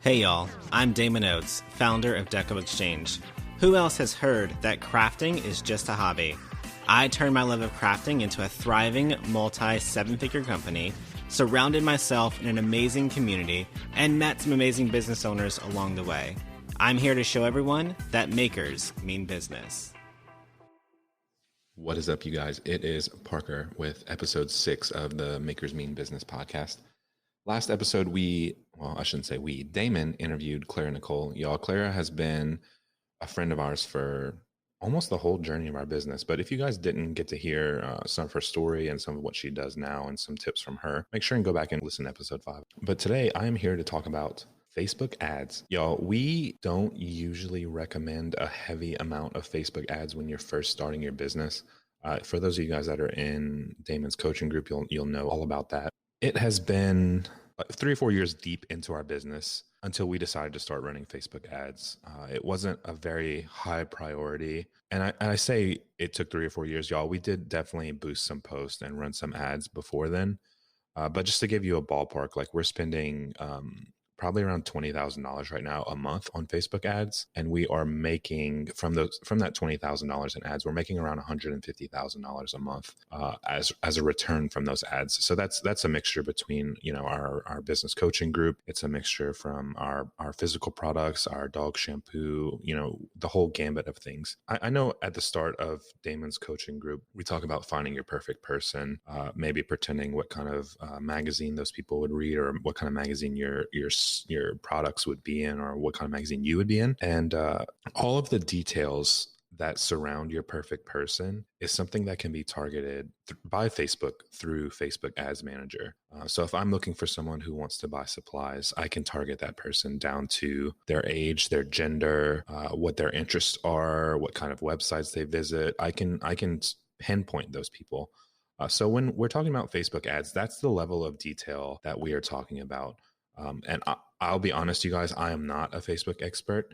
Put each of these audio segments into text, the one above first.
Hey y'all, I'm Damon Oates, founder of Deco Exchange. Who else has heard that crafting is just a hobby? I turned my love of crafting into a thriving multi-seven-figure company, surrounded myself in an amazing community, and met some amazing business owners along the way. I'm here to show everyone that makers mean business. What is up, you guys? It is Parker with episode 6 of the Makers Mean Business podcast. Last episode, Damon interviewed Clara Nicole. Y'all, Clara has been a friend of ours for almost the whole journey of our business. But if you guys didn't get to hear some of her story and some of what she does now and some tips from her, make sure and go back and listen to episode 5. But today, I am here to talk about Facebook ads. Y'all, we don't usually recommend a heavy amount of Facebook ads when you're first starting your business. For those of you guys that are in Damon's coaching group, you'll know all about that. It has been 3 or 4 years deep into our business until we decided to start running Facebook ads. It wasn't a very high priority. And I say it took 3 or 4 years, y'all. We did definitely boost some posts and run some ads before then. But just to give you a ballpark, like we're spending probably around $20,000 right now a month on Facebook ads. And we are making from that $20,000 in ads, we're making around $150,000 a month as a return from those ads. So that's a mixture between, our business coaching group. It's a mixture from our physical products, our dog shampoo, the whole gambit of things. I know at the start of Damon's coaching group, we talk about finding your perfect person, maybe pretending what kind of magazine those people would read or what kind of magazine your products would be in or what kind of magazine you would be in. And all of the details that surround your perfect person is something that can be targeted by Facebook through Facebook Ads Manager. So if I'm looking for someone who wants to buy supplies, I can target that person down to their age, their gender, what their interests are, what kind of websites they visit. I can pinpoint those people. So when we're talking about Facebook ads, that's the level of detail that we are talking about. And I'll be honest, you guys, I am not a Facebook expert.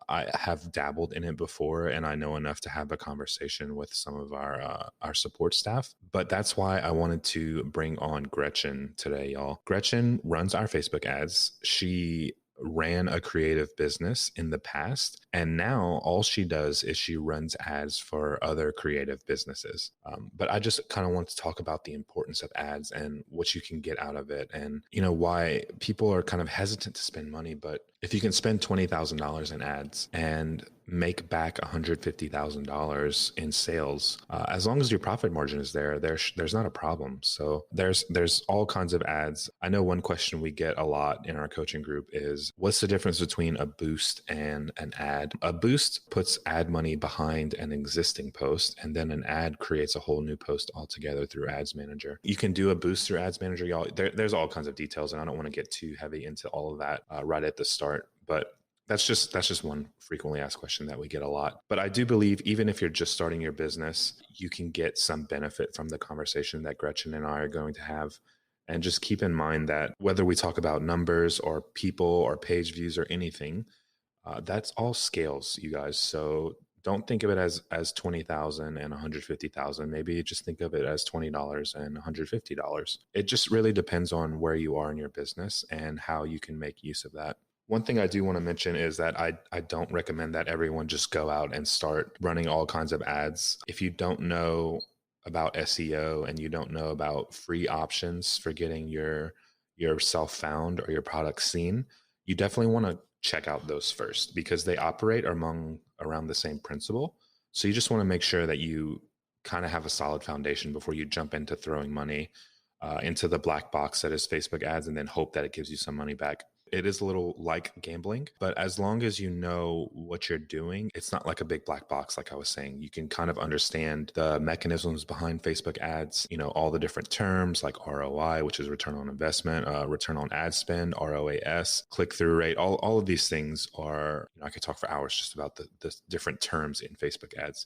I have dabbled in it before, and I know enough to have a conversation with some of our support staff. But that's why I wanted to bring on Gretchen today, y'all. Gretchen runs our Facebook ads. She ran a creative business in the past, and now all she does is she runs ads for other creative businesses. But I just kind of want to talk about the importance of ads and what you can get out of it, and why people are kind of hesitant to spend money. But if you can spend $20,000 in ads and make back $150,000 in sales, as long as your profit margin is there's not a problem. So there's all kinds of ads. I know one question we get a lot in our coaching group is, what's the difference between a boost and an ad? A boost puts ad money behind an existing post, and then an ad creates a whole new post altogether through Ads Manager. You can do a boost through Ads Manager, y'all. There's all kinds of details, and I don't want to get too heavy into all of that right at the start, but that's just one frequently asked question that we get a lot. But I do believe even if you're just starting your business, you can get some benefit from the conversation that Gretchen and I are going to have. And just keep in mind that whether we talk about numbers or people or page views or anything, that's all scales, you guys. So don't think of it as 20,000 and 150,000. Maybe just think of it as $20 and $150. It just really depends on where you are in your business and how you can make use of that. One thing I do want to mention is that I don't recommend that everyone just go out and start running all kinds of ads. If you don't know about SEO and you don't know about free options for getting yourself found or your product seen, you definitely want to check out those first, because they operate around the same principle. So you just want to make sure that you kind of have a solid foundation before you jump into throwing money into the black box that is Facebook ads and then hope that it gives you some money back. It is a little like gambling, but as long as you know what you're doing, it's not like a big black box. Like I was saying, you can kind of understand the mechanisms behind Facebook ads, all the different terms like ROI, which is return on investment, return on ad spend, ROAS, click-through rate. All of these things are, I could talk for hours just about the different terms in Facebook ads.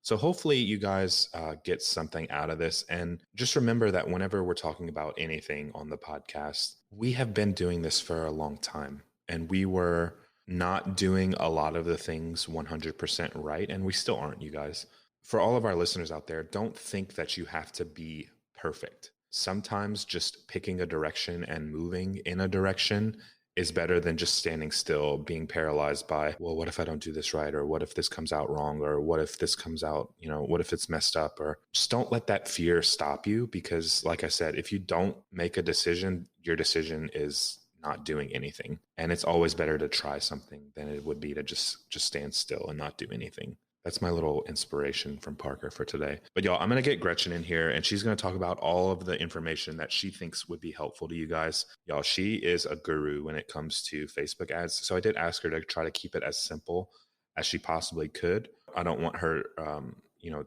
So hopefully you guys get something out of this. And just remember that whenever we're talking about anything on the podcast, we have been doing this for a long time, and we were not doing a lot of the things 100% right. And we still aren't, you guys. For all of our listeners out there, don't think that you have to be perfect. Sometimes just picking a direction and moving in a direction is better than just standing still, being paralyzed by, well, what if I don't do this right? Or what if this comes out wrong? Or what if this comes out, what if it's messed up? Or just don't let that fear stop you. Because like I said, if you don't make a decision, your decision is not doing anything. And it's always better to try something than it would be to just stand still and not do anything. That's my little inspiration from Parker for today. But y'all, I'm going to get Gretchen in here and she's going to talk about all of the information that she thinks would be helpful to you guys. Y'all, she is a guru when it comes to Facebook ads. So I did ask her to try to keep it as simple as she possibly could. I don't want her,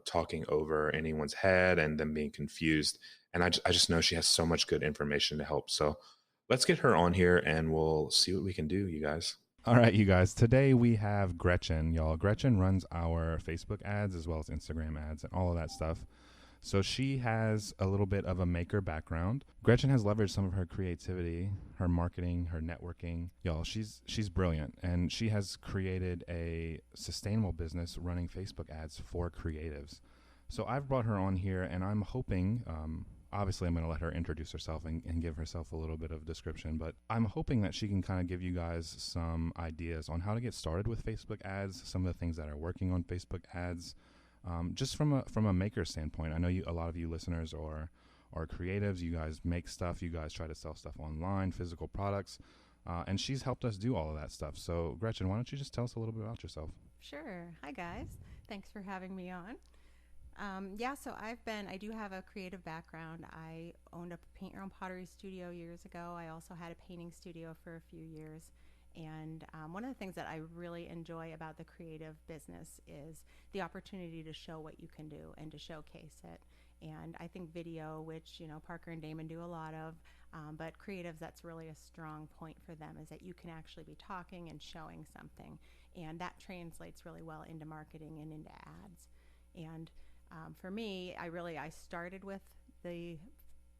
talking over anyone's head and them being confused. And I just know she has so much good information to help. So let's get her on here and we'll see what we can do, you guys. All right, you guys. Today we have Gretchen, y'all. Gretchen runs our Facebook ads as well as Instagram ads and all of that stuff. So she has a little bit of a maker background. Gretchen has leveraged some of her creativity, her marketing, her networking. Y'all, she's brilliant, and she has created a sustainable business running Facebook ads for creatives. So I've brought her on here, and I'm hoping, obviously I'm going to let her introduce herself and give herself a little bit of description, but I'm hoping that she can kind of give you guys some ideas on how to get started with Facebook ads, some of the things that are working on Facebook ads, just from a maker standpoint. I know a lot of you listeners are creatives. You guys make stuff. You guys try to sell stuff online, physical products, and she's helped us do all of that stuff. So Gretchen, why don't you just tell us a little bit about yourself? Sure. Hi, guys. Thanks for having me on. So I do have a creative background. I owned a paint your own pottery studio years ago. I also had a painting studio for a few years. And one of the things that I really enjoy about the creative business is the opportunity to show what you can do and to showcase it. And I think video, which, Parker and Damon do a lot of, but creatives, that's really a strong point for them, is that you can actually be talking and showing something. And that translates really well into marketing and into ads. And for me, I started with the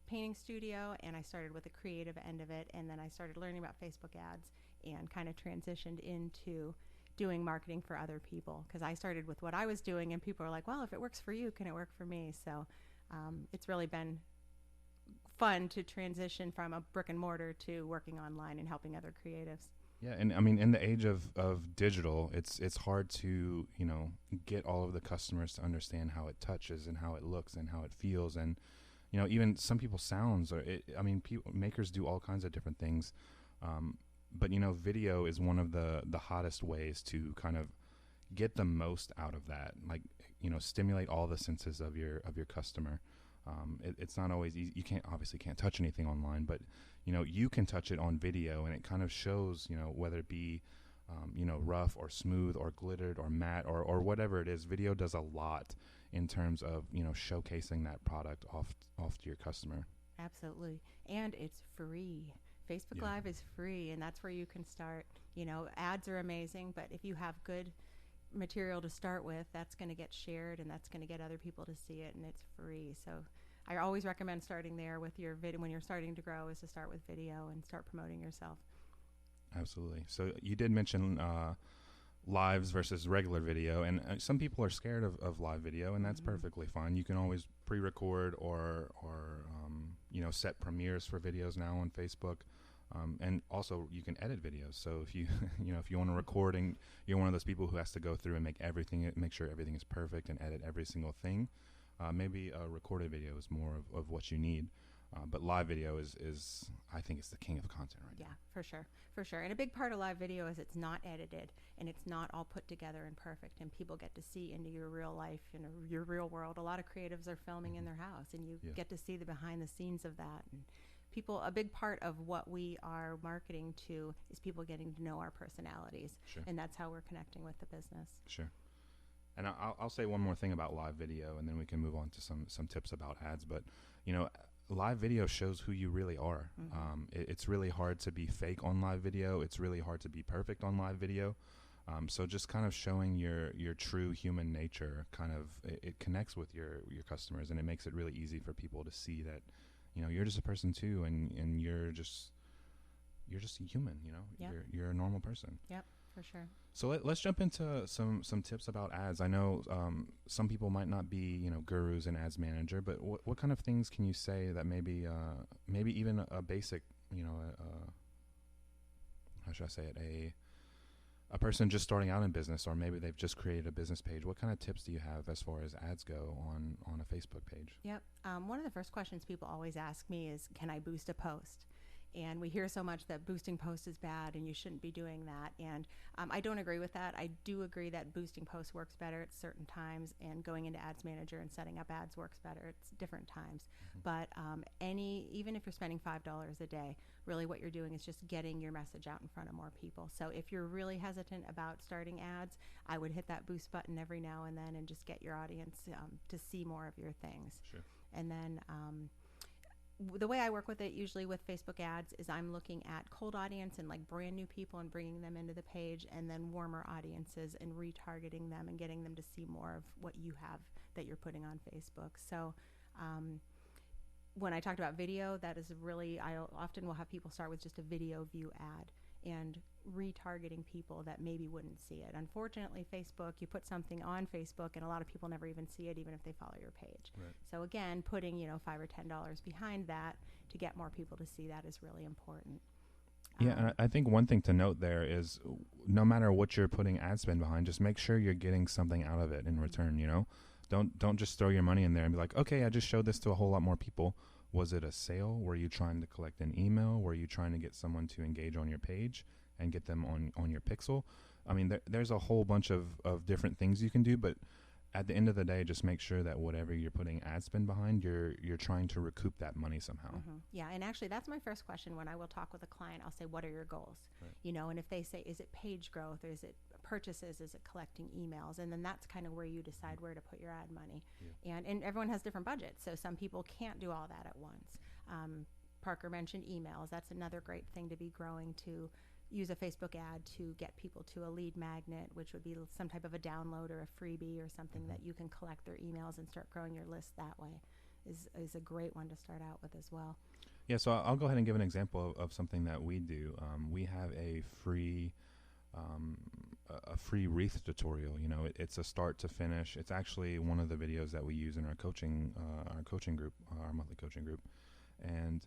painting studio and I started with the creative end of it, and then I started learning about Facebook ads and kind of transitioned into doing marketing for other people, because I started with what I was doing and people are like, well, if it works for you, can it work for me? So it's really been fun to transition from a brick and mortar to working online and helping other creatives. Yeah, and I mean, in the age of digital, it's hard to, get all of the customers to understand how it touches and how it looks and how it feels. And, even some people's sounds makers do all kinds of different things. But, video is one of the hottest ways to kind of get the most out of that. Like, stimulate all the senses of your customer. It's not always easy. You obviously can't touch anything online, but you can touch it on video, and it kind of shows, whether it be, rough or smooth or glittered or matte or whatever it is. Video does a lot in terms of, showcasing that product off to your customer. Absolutely. And it's free. Facebook Live is free, and that's where you can start. Ads are amazing, but if you have good material to start with, that's going to get shared and that's going to get other people to see it, and it's free. So I always recommend starting there with your video when you're starting to grow, is to start with video and start promoting yourself. Absolutely. So you did mention lives versus regular video, and some people are scared of live video, and that's perfectly fine. You can always pre-record or set premieres for videos now on Facebook. And also you can edit videos. So if you if you want to record and you're one of those people who has to go through and make sure everything is perfect and edit every single thing, maybe a recorded video is more of what you need. But live video is I think it's the king of content right now. Yeah, for sure. And a big part of live video is it's not edited and it's not all put together and perfect, and people get to see into your real life and your real world. A lot of creatives are filming in their house, and you get to see the behind the scenes of that. And a big part of what we are marketing to is people getting to know our personalities. Sure. And that's how we're connecting with the business. Sure. And I'll say one more thing about live video, and then we can move on to some tips about ads. But, live video shows who you really are. Mm-hmm. It's really hard to be fake on live video. It's really hard to be perfect on live video. So just kind of showing your true human nature, it connects with your customers, and it makes it really easy for people to see that, you're just a person too, and you're just a human. Yep. You're a normal person. Yep, for sure. So let's jump into some tips about ads. I know some people might not be gurus in Ads Manager, but what kind of things can you say that maybe even a basic how should I say it, a person just starting out in business, or maybe they've just created a business page, what kind of tips do you have as far as ads go on a Facebook page? Yep. One of the first questions people always ask me is, can I boost a post? And we hear so much that boosting posts is bad and you shouldn't be doing that. And I don't agree with that. I do agree that boosting posts works better at certain times, and going into Ads Manager and setting up ads works better at different times. But even if you're spending $5 a day, really what you're doing is just getting your message out in front of more people. So if you're really hesitant about starting ads, I would hit that boost button every now and then and just get your audience to see more of your things. Sure. And then the way I work with it usually with Facebook ads is I'm looking at cold audience and like brand new people and bringing them into the page, and then warmer audiences and retargeting them and getting them to see more of what you have that you're putting on Facebook. So when I talked about video, that is really, I often will have people start with just a video view ad and retargeting people that maybe wouldn't see it. Unfortunately, Facebook, you put something on Facebook and a lot of people never even see it, even if they follow your page. Right. So again, putting $5 or $10 behind that to get more people to see that is really important. Yeah, and I think one thing to note there is no matter what you're putting ad spend behind, just make sure you're getting something out of it in return, Don't just throw your money in there and be like, okay, I just showed this to a whole lot more people. Was it a sale? Were you trying to collect an email? Were you trying to get someone to engage on your page and get them on your pixel? I mean, there's a whole bunch of different things you can do, but at the end of the day, just make sure that whatever you're putting ad spend behind, you're trying to recoup that money somehow. Mm-hmm. Yeah, and actually that's my first question when I will talk with a client. I'll say, what are your goals? Right. And if they say, is it page growth, or is it purchases, is it collecting emails? And then that's kind of where you decide where to put your ad money. Yeah. And everyone has different budgets, so some people can't do all that at once. Parker mentioned emails. That's another great thing to be growing, to use a Facebook ad to get people to a lead magnet, which would be some type of a download or a freebie or something that you can collect their emails and start growing your list that way is a great one to start out with as well. Yeah, so I'll go ahead and give an example of something that we do. We have a free wreath tutorial. It's a start to finish. It's actually one of the videos that we use in our coaching group, our monthly coaching group, and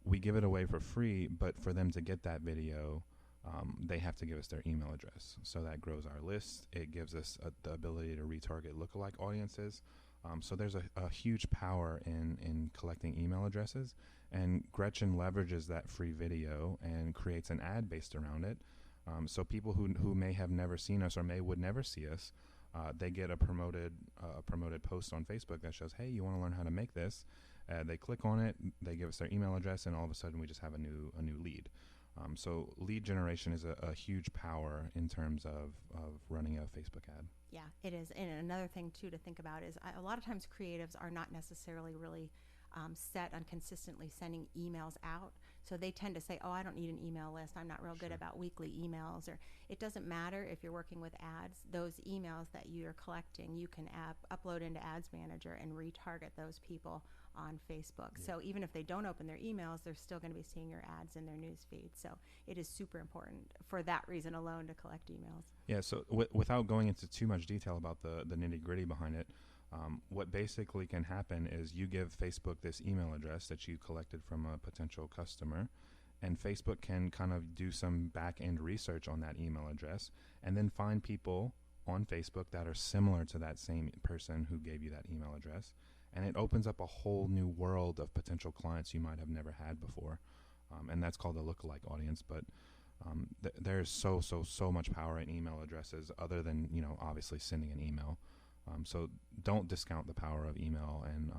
we give it away for free. But for them to get that video, they have to give us their email address. So that grows our list. It gives us the ability to retarget lookalike audiences. So there's a huge power in collecting email addresses, and Gretchen leverages that free video and creates an ad based around it. So people who may have never seen us or would never see us, they get a promoted post on Facebook that shows, hey, you want to learn how to make this? They click on it, they give us their email address, and all of a sudden we just have a new lead. So lead generation is a huge power in terms of running a Facebook ad. Yeah, it is. And another thing, too, to think about is a lot of times creatives are not necessarily really set on consistently sending emails out. So they tend to say, oh, I don't need an email list. I'm not real good about weekly emails. Or it doesn't matter if you're working with ads. Those emails that you're collecting, you can upload into Ads Manager and retarget those people on Facebook. Yeah. So even if they don't open their emails, they're still going to be seeing your ads in their news feed. So it is super important for that reason alone to collect emails. Yeah, so without going into too much detail about the nitty-gritty behind it, what basically can happen is you give Facebook this email address that you collected from a potential customer, and Facebook can kind of do some back-end research on that email address and then find people on Facebook that are similar to that same person who gave you that email address. And it opens up a whole new world of potential clients you might have never had before. And that's called a lookalike audience. But there's so much power in email addresses other than, obviously sending an email. So don't discount the power of email and,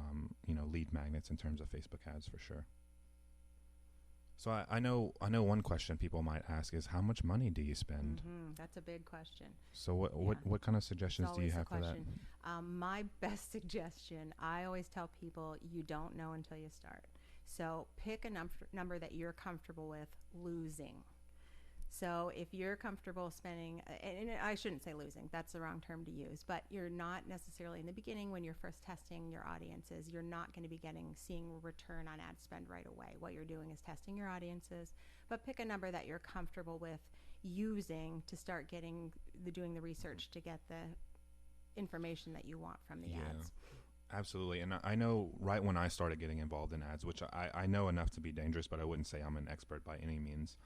lead magnets in terms of Facebook ads for sure. So I know one question people might ask is, how much money do you spend? Mm-hmm. That's a big question. So what kind of suggestions do you have for that? My best suggestion, I always tell people, you don't know until you start. So pick a number that you're comfortable with losing. So if you're comfortable spending, and I shouldn't say losing, that's the wrong term to use, but you're not necessarily in the beginning when you're first testing your audiences, you're not going to be seeing return on ad spend right away. What you're doing is testing your audiences, but pick a number that you're comfortable with using to start doing the research to get the information that you want from the ads. Absolutely. And I know right when I started getting involved in ads, which I know enough to be dangerous, but I wouldn't say I'm an expert by any means.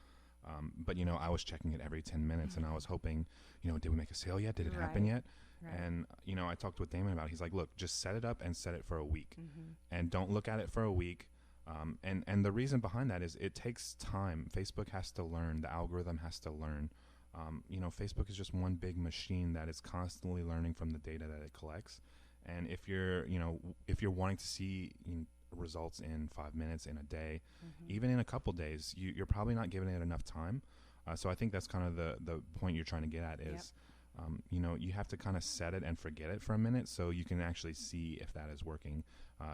But, I was checking it every 10 minutes and I was hoping, did we make a sale yet? Did it happen yet? Right. And, I talked with Damon about it. He's like, look, just set it up and set it for a week Mm-hmm. and don't look at it for a week. And the reason behind that is it takes time. Facebook has to learn. The algorithm has to learn. Facebook is just one big machine that is constantly learning from the data that it collects. And if you're wanting to see results in 5 minutes, in a day, even in a couple days, you're probably not giving it enough time. So I think that's kind of the point you're trying to get at is, you have to kind of set it and forget it for a minute so you can actually see if that is working.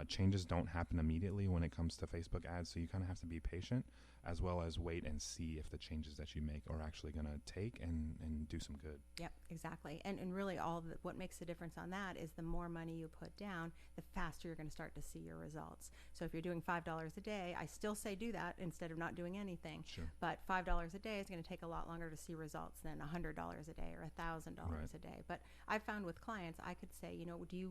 Changes don't happen immediately when it comes to Facebook ads, so you kind of have to be patient as well as wait and see if the changes that you make are actually going to take and do some good. Yep, exactly. And really what makes the difference on that is the more money you put down, the faster you're going to start to see your results. So if you're doing $5 a day, I still say do that instead of not doing anything. Sure. But $5 a day is going to take a lot longer to see results than $100 a day or $1,000 a day. But I found with clients, I could say,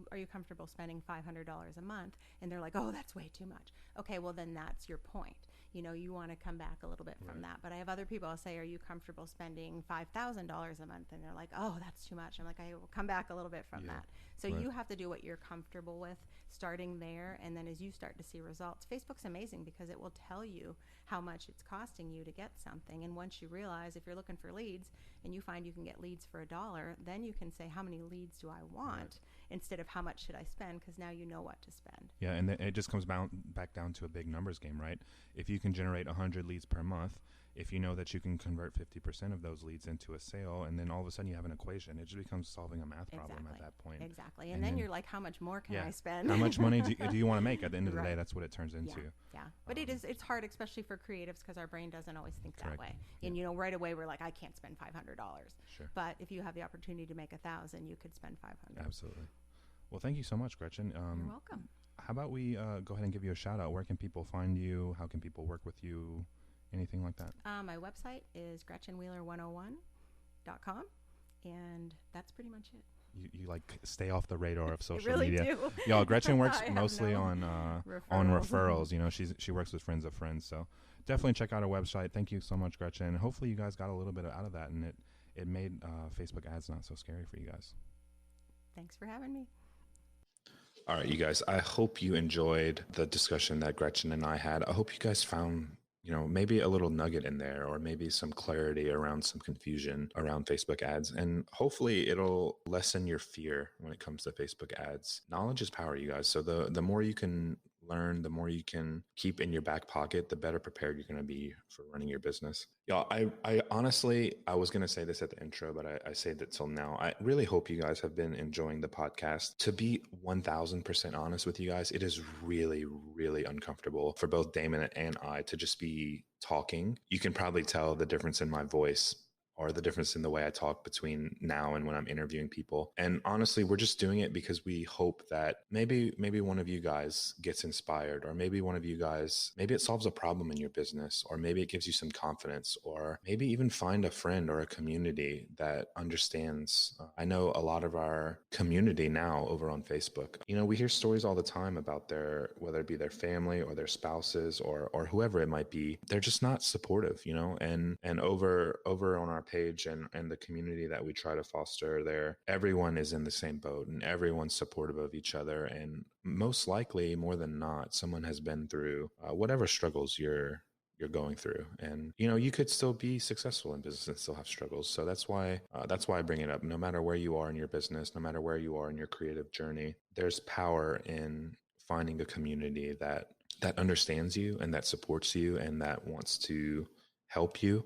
are you comfortable spending $500 a month? And they're like, oh, that's way too much. Okay, well then that's your point. You want to come back a little bit from that. But I have other people, I'll say, are you comfortable spending $5,000 a month? And they're like, oh, that's too much. I'm like, I will come back a little bit from that. So you have to do what you're comfortable with, starting there. And then as you start to see results, Facebook's amazing because it will tell you how much it's costing you to get something. And once you realize, if you're looking for leads and you find you can get leads for $1, then you can say, how many leads do I want instead of how much should I spend? Because now you know what to spend. Yeah, and it just comes back down to a big numbers game, right? If you can generate 100 leads per month, if you know that you can convert 50% of those leads into a sale, and then all of a sudden you have an equation, it just becomes solving a math problem at that point. Exactly. And then you're like, how much more can I spend? How much money do you want to make? At the end of the day, that's what it turns into. Yeah. But it's hard, especially for creatives, because our brain doesn't always think that way. And, right away we're like, I can't spend $500. Sure. But if you have the opportunity to make 1,000, you could spend 500. Absolutely. Well, thank you so much, Gretchen. You're welcome. How about we go ahead and give you a shout out? Where can people find you? How can people work with you? Anything like that? My website is GretchenWheeler101.com, and that's pretty much it. You like stay off the radar of social really media. Do. Y'all, Gretchen works mostly on referrals. She works with friends of friends. So definitely check out our website. Thank you so much, Gretchen. Hopefully you guys got a little bit out of that, and it made Facebook ads not so scary for you guys. Thanks for having me. All right, you guys, I hope you enjoyed the discussion that Gretchen and I had. I hope you guys found, maybe a little nugget in there, or maybe some clarity around some confusion around Facebook ads. And hopefully it'll lessen your fear when it comes to Facebook ads. Knowledge is power, you guys. So the more you can learn, the more you can keep in your back pocket, the better prepared you're going to be for running your business. Y'all, I honestly, I was going to say this at the intro, but I saved it till now. I really hope you guys have been enjoying the podcast. To be 1000% honest with you guys, it is really, really uncomfortable for both Damon and I to just be talking. You can probably tell the difference in my voice, or the difference in the way I talk between now and when I'm interviewing people. And honestly, we're just doing it because we hope that maybe one of you guys gets inspired, or maybe one of you guys, maybe it solves a problem in your business, or maybe it gives you some confidence, or maybe even find a friend or a community that understands. I know a lot of our community now over on Facebook, we hear stories all the time about whether it be their family or their spouses or whoever it might be, they're just not supportive, and over on our page and the community that we try to foster there, everyone is in the same boat and everyone's supportive of each other. And most likely, more than not, someone has been through whatever struggles you're going through. And, you could still be successful in business and still have struggles. So that's why I bring it up. No matter where you are in your business, no matter where you are in your creative journey, there's power in finding a community that understands you and that supports you and that wants to help you.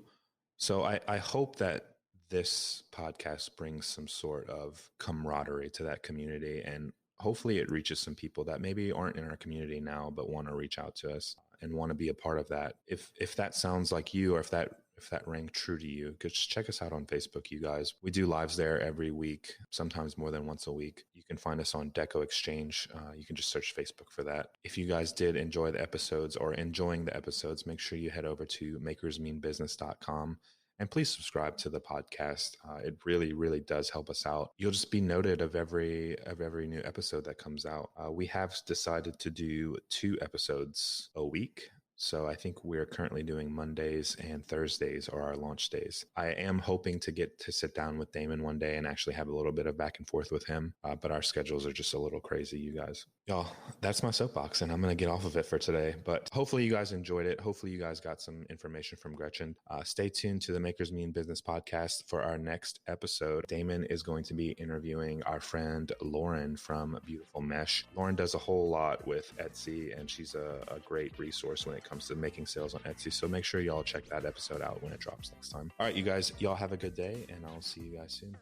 So I hope that this podcast brings some sort of camaraderie to that community, and hopefully it reaches some people that maybe aren't in our community now, but want to reach out to us and want to be a part of that. If that sounds like you, or if that rang true to you, just check us out on Facebook, you guys. We do lives there every week, sometimes more than once a week. You can find us on Deco Exchange. You can just search Facebook for that. If you guys did enjoy the episodes or enjoying the episodes, make sure you head over to makersmeanbusiness.com and please subscribe to the podcast. It really, really does help us out. You'll just be noted of every new episode that comes out. We have decided to do 2 episodes a week. So I think we're currently doing Mondays and Thursdays are our launch days. I am hoping to get to sit down with Damon one day and actually have a little bit of back and forth with him. But our schedules are just a little crazy, you guys. Y'all, that's my soapbox, and I'm going to get off of it for today. But hopefully you guys enjoyed it. Hopefully you guys got some information from Gretchen. Stay tuned to the Makers Mean Business podcast for our next episode. Damon is going to be interviewing our friend Lauren from Beautiful Mesh. Lauren does a whole lot with Etsy, and she's a great resource when it comes to making sales on Etsy. So make sure y'all check that episode out when it drops next time. All right, you guys, y'all have a good day, and I'll see you guys soon.